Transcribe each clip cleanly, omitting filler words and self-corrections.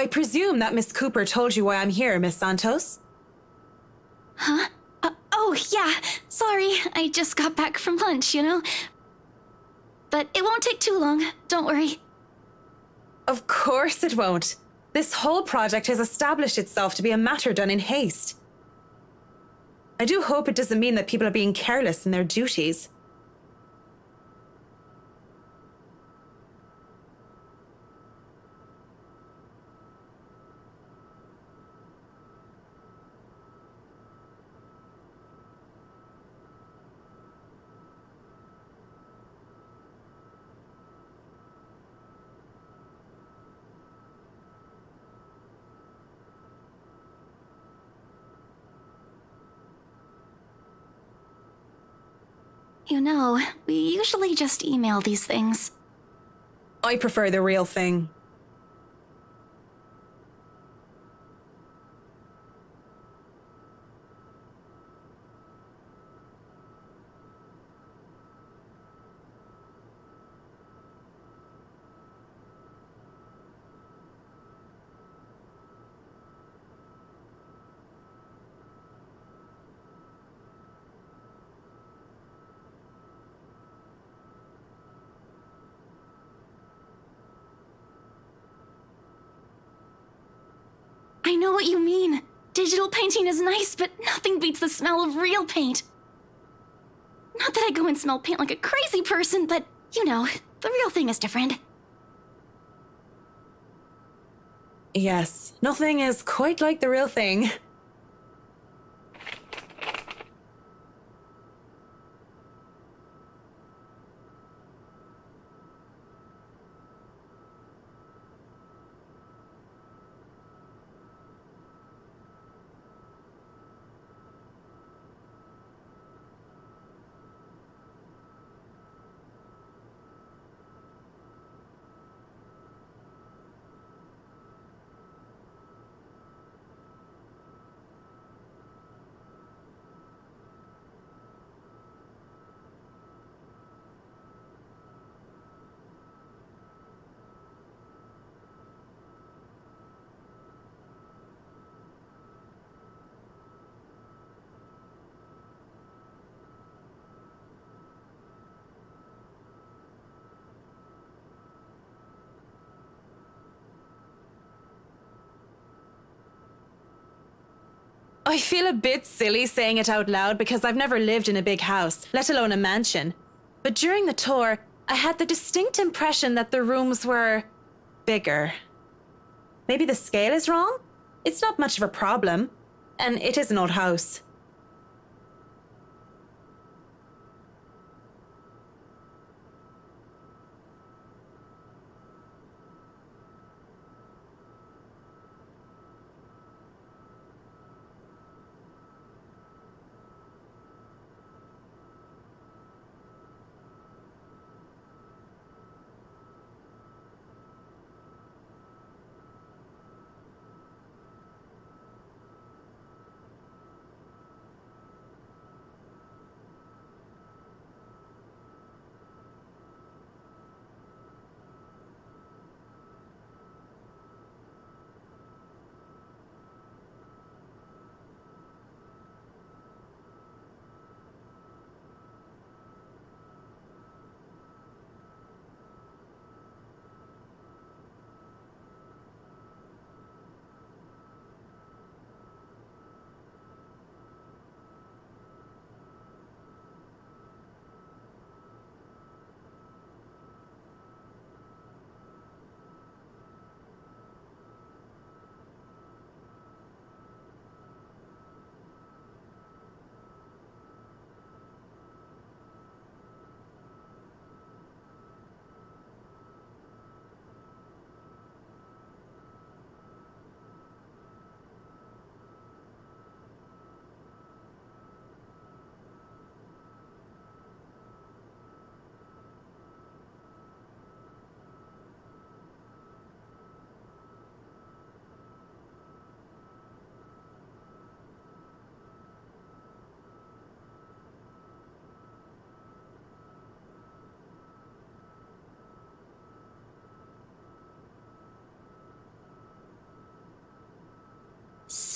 I presume that Miss Cooper told you why I'm here, Miss Santos? Huh? Oh, yeah. Sorry, I just got back from lunch, you know? But it won't take too long, don't worry. Of course it won't. This whole project has established itself to be a matter done in haste. I do hope it doesn't mean that people are being careless in their duties. You know, we usually just email these things. I prefer the real thing. I know what you mean. Digital painting is nice, but nothing beats the smell of real paint. Not that I go and smell paint like a crazy person, but, you know, the real thing is different. Yes, nothing is quite like the real thing. I feel a bit silly saying it out loud because I've never lived in a big house, let alone a mansion. But during the tour, I had the distinct impression that the rooms were bigger. Maybe the scale is wrong? It's not much of a problem, and it is an old house.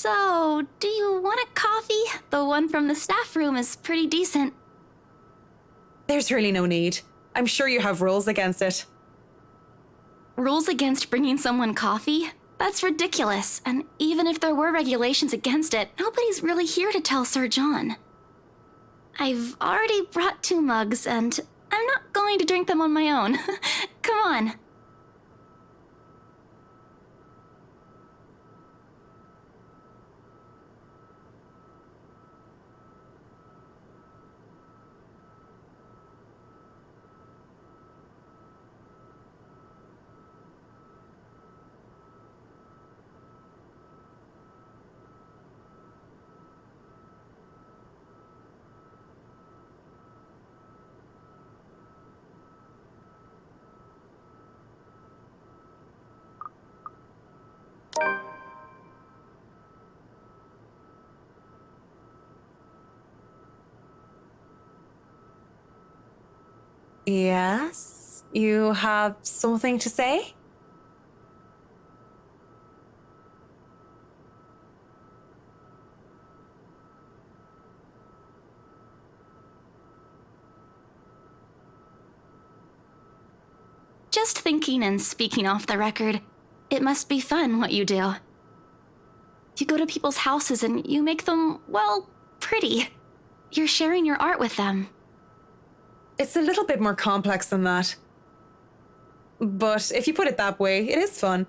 So, do you want a coffee? The one from the staff room is pretty decent. There's really no need. I'm sure you have rules against it. Rules against bringing someone coffee? That's ridiculous, and even if there were regulations against it, nobody's really here to tell Sir John. I've already brought 2 mugs, and I'm not going to drink them on my own. Come on. Yes? You have something to say? Just thinking and speaking off the record, it must be fun what you do. You go to people's houses and you make them, well, pretty. You're sharing your art with them. It's a little bit more complex than that. But if you put it that way, it is fun.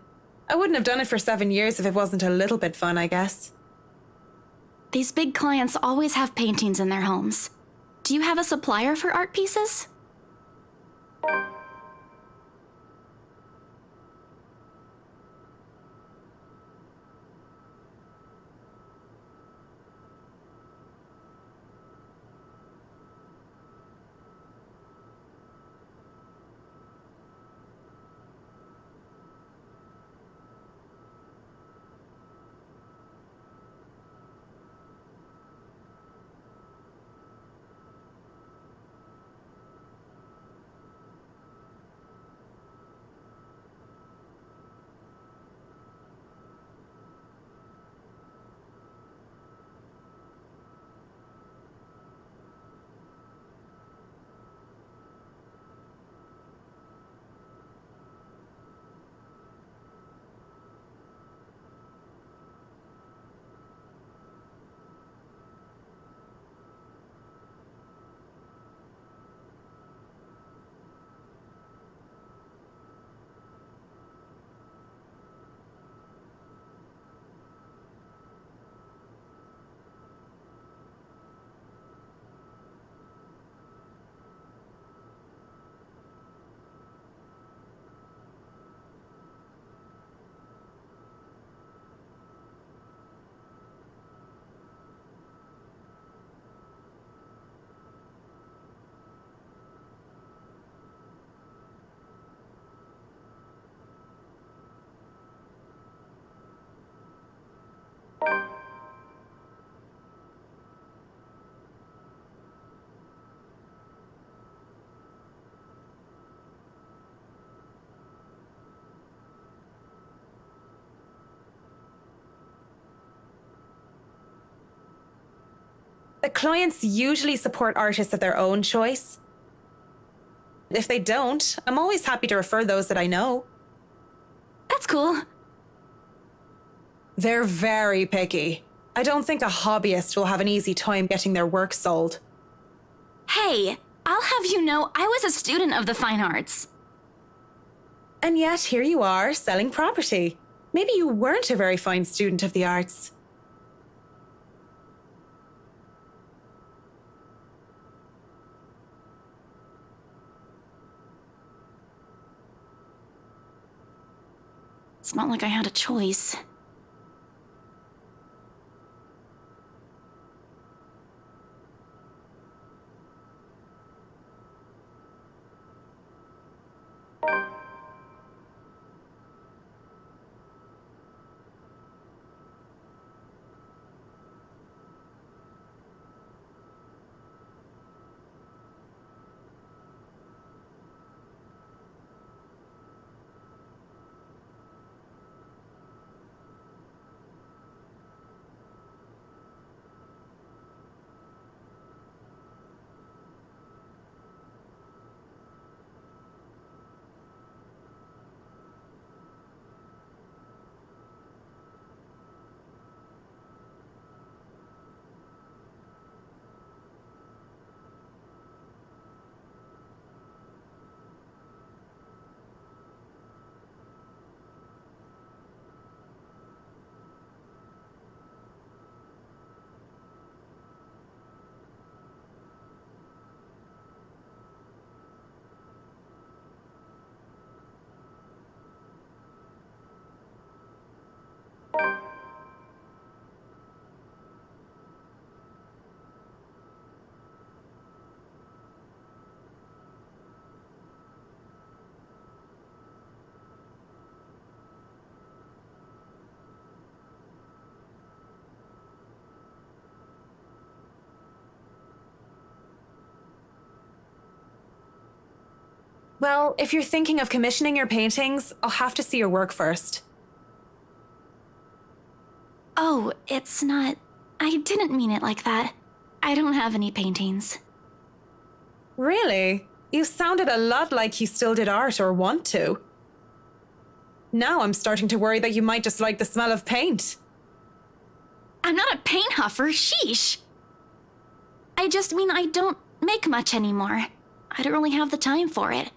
I wouldn't have done it for 7 years if it wasn't a little bit fun, I guess. These big clients always have paintings in their homes. Do you have a supplier for art pieces? The clients usually support artists of their own choice. If they don't, I'm always happy to refer those that I know. That's cool. They're very picky. I don't think a hobbyist will have an easy time getting their work sold. Hey, I'll have you know I was a student of the fine arts. And yet, here you are, selling property. Maybe you weren't a very fine student of the arts. It's not like I had a choice. Well, if you're thinking of commissioning your paintings, I'll have to see your work first. Oh, it's not... I didn't mean it like that. I don't have any paintings. Really? You sounded a lot like you still did art or want to. Now I'm starting to worry that you might just like the smell of paint. I'm not a paint huffer, sheesh! I just mean I don't make much anymore. I don't really have the time for it.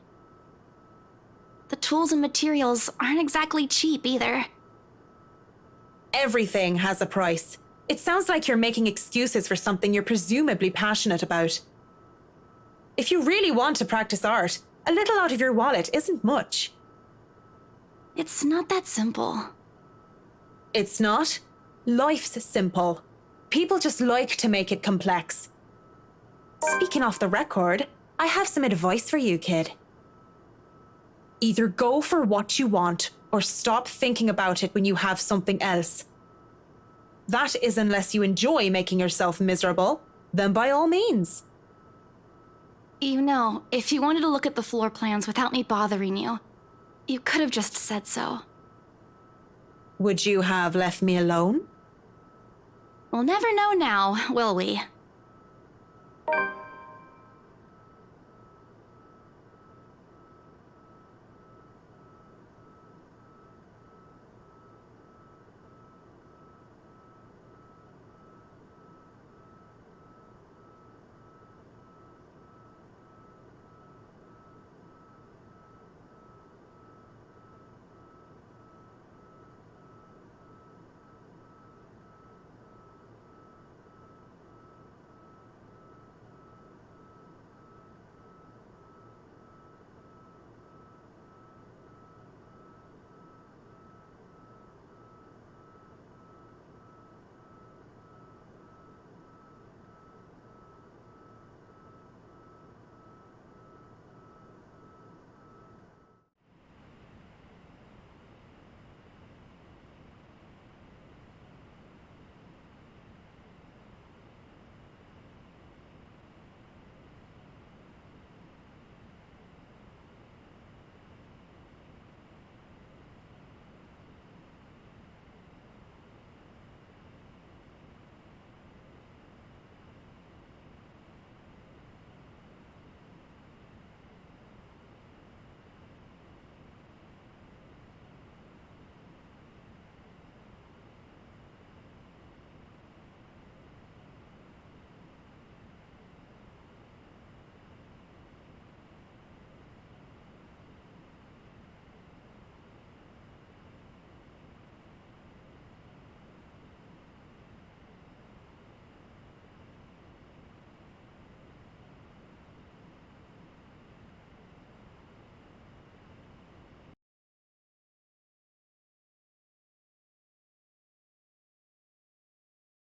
The tools and materials aren't exactly cheap either. Everything has a price. It sounds like you're making excuses for something you're presumably passionate about. If you really want to practice art, a little out of your wallet isn't much. It's not that simple. It's not. Life's simple. People just like to make it complex. Speaking off the record, I have some advice for you, kid. Either go for what you want, or stop thinking about it when you have something else. That is unless you enjoy making yourself miserable, then by all means. You know, if you wanted to look at the floor plans without me bothering you, you could have just said so. Would you have left me alone? We'll never know now, will we?